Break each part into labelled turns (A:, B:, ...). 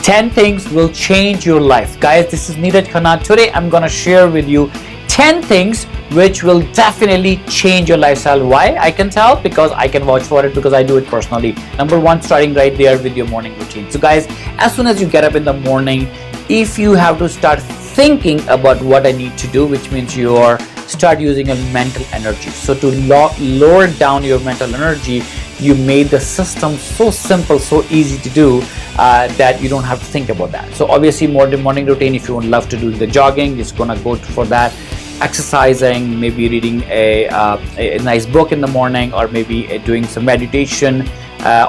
A: 10 things will change your life. Guys, this is Neeraj Khanna. Today I'm gonna share with you 10 things which will definitely change your lifestyle. Why? I can tell because I can vouch for it, because I do it personally. Number one, starting right there with your morning routine. So guys, as soon as you get up in the morning, if you have to start thinking about what I need to do, which means you start using a mental energy. So to lower down your mental energy, you made the system so simple, so easy to do that you don't have to think about that. So obviously morning routine, if you would love to do the jogging, it's gonna go for that. Exercising, maybe reading a nice book in the morning, or maybe doing some meditation,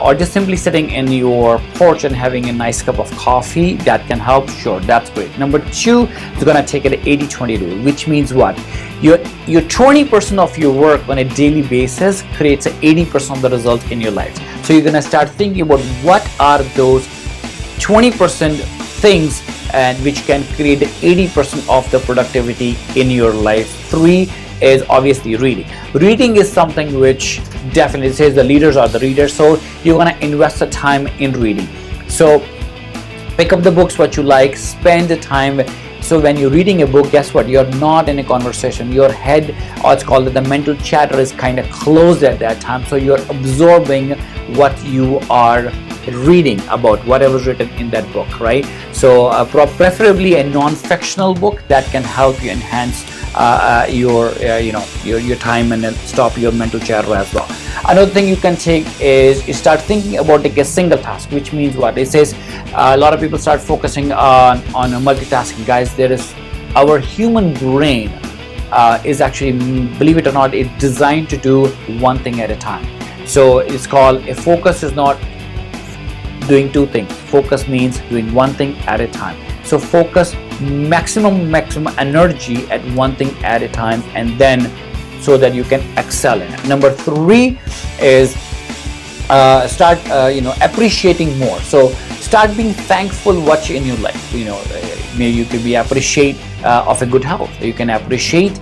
A: or just simply sitting in your porch and having a nice cup of coffee, that can help. Sure, that's great. Number two is going to take an 80-20 rule, which means what? Your 20% of your work on a daily basis creates 80% of the result in your life. So you're going to start thinking about what are those 20% things and which can create 80% of the productivity in your life. Three is obviously reading. Reading is something which definitely says the leaders are the readers, so you're gonna invest the time in reading. So pick up the books what you like, spend the time. So when you're reading a book, guess what? You're not in a conversation. Your head, or it's called the mental chatter, is kind of closed at that time. So you're absorbing what you are reading about, whatever's written in that book, right? So preferably a non-fictional book that can help you enhance your time and then stop your mental chatter as well. Another thing you can take is you start thinking about like a single task, which means what? It says a lot of people start focusing on multitasking. Guys, there is our human brain is actually, believe it or not, it's designed to do one thing at a time. So it's called a focus is not doing two things. Focus means doing one thing at a time. So focus maximum energy at one thing at a time, and then so that you can excel in it. Number three is start appreciating more. So start being thankful what you in your life. Maybe you can be appreciate of a good health. You can appreciate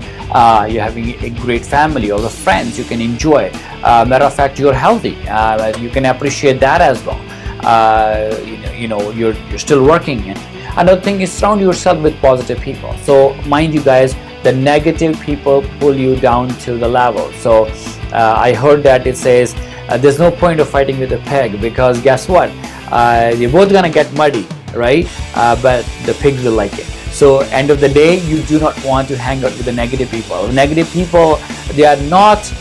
A: you're having a great family or the friends you can enjoy. Matter of fact, you're healthy. You can appreciate that as well. You're still working. And another thing is surround yourself with positive people. So mind you guys, the negative people pull you down to the level. So I heard that it says there's no point of fighting with a pig, because guess what? You're both gonna get muddy, right? But the pigs will like it. So end of the day, you do not want to hang out with the negative people. Negative people, they are not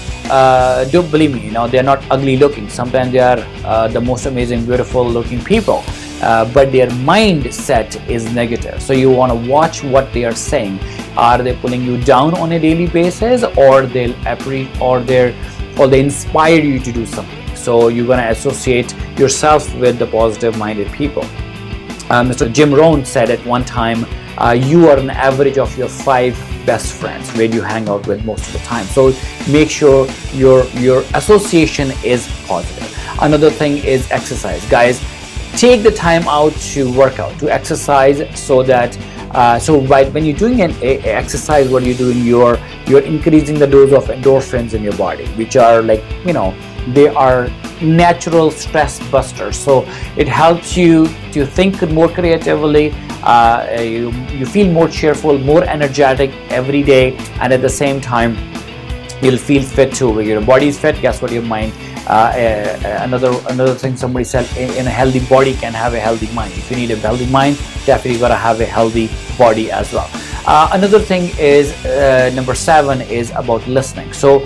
A: don't believe me, they're not ugly looking. Sometimes they are the most amazing, beautiful looking people, but their mindset is negative. So you want to watch what they are saying. Are they pulling you down on a daily basis, or they inspire you to do something? So you're going to associate yourself with the positive minded people. Mr. Jim Rohn said at one time, you are an average of your 5 best friends where you hang out with most of the time. So make sure your association is positive. Another thing is exercise. Guys, take the time out to work out, to exercise, so that when you're doing an exercise, what you're doing, you're increasing the dose of endorphins in your body, which are they are natural stress busters. So it helps you to think more creatively. You feel more cheerful, more energetic every day, and at the same time you'll feel fit too. When your body is fit, guess what? Your mind. Another thing somebody said, in a healthy body can have a healthy mind. If you need a healthy mind, definitely gotta have a healthy body as well. Another thing is number 7 is about listening. So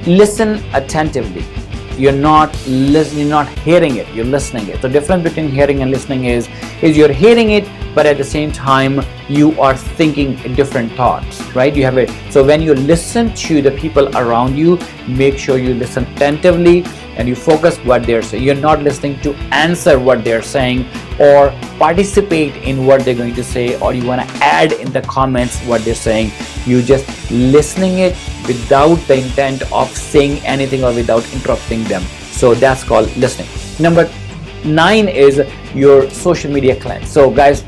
A: listen attentively. You're not listening, you're not hearing it, you're listening it. The difference between hearing and listening is you're hearing it, but at the same time you are thinking different thoughts, right? So when you listen to the people around you, make sure you listen attentively and you focus what they're saying. You're not listening to answer what they're saying or participate in what they're going to say, or you want to add in the comments what they're saying. You just listening it without the intent of saying anything or without interrupting them. So that's called listening. Number 9 is your social media cleanse. So guys,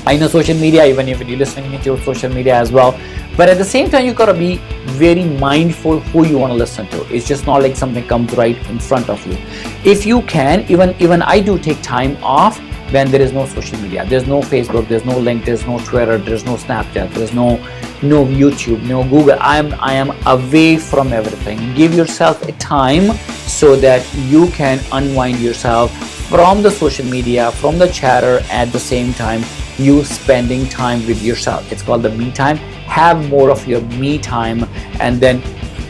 A: I know social media, even if you're listening to your social media as well, but at the same time you gotta be very mindful who you want to listen to. It's just not like something comes right in front of you. If you can, even I do take time off when there is no social media. There's no Facebook, there's no link, there's no Twitter, there's no Snapchat, there's no YouTube, no Google. I am away from everything. Give yourself a time so that you can unwind yourself from the social media, from the chatter. At the same time, you spending time with yourself. It's called the me time. Have more of your me time, and then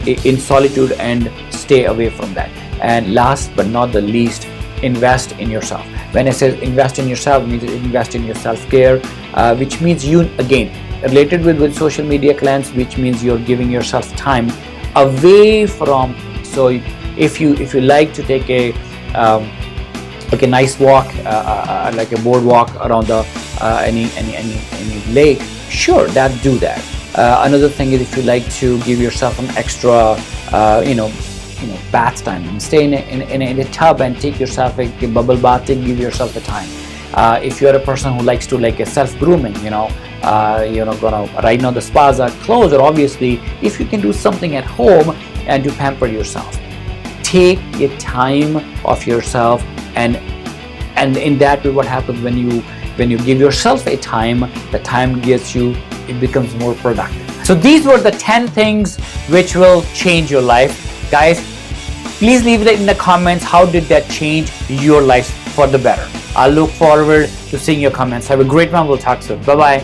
A: in solitude, and stay away from that. And last but not the least, invest in yourself. When I say invest in yourself, means invest in your self-care, which means you, again, related with social media cleanse, which means you're giving yourself time away from. So if you like to take a nice walk, like a boardwalk around the any lake, sure, do that. Another thing is, if you like to give yourself an extra bath time, stay in a tub and take yourself a bubble bath and give yourself the time. If you're a person who likes to like a self-grooming, right now the spas are closed, or obviously if you can do something at home and to pamper yourself, take a time of yourself, and in that way, what happens when you give yourself a time, the time gets you, it becomes more productive. So these were the 10 things which will change your life. Guys, please leave it in the comments. How did that change your life for the better? I'll look forward to seeing your comments. Have a great one. We'll talk soon. Bye-bye.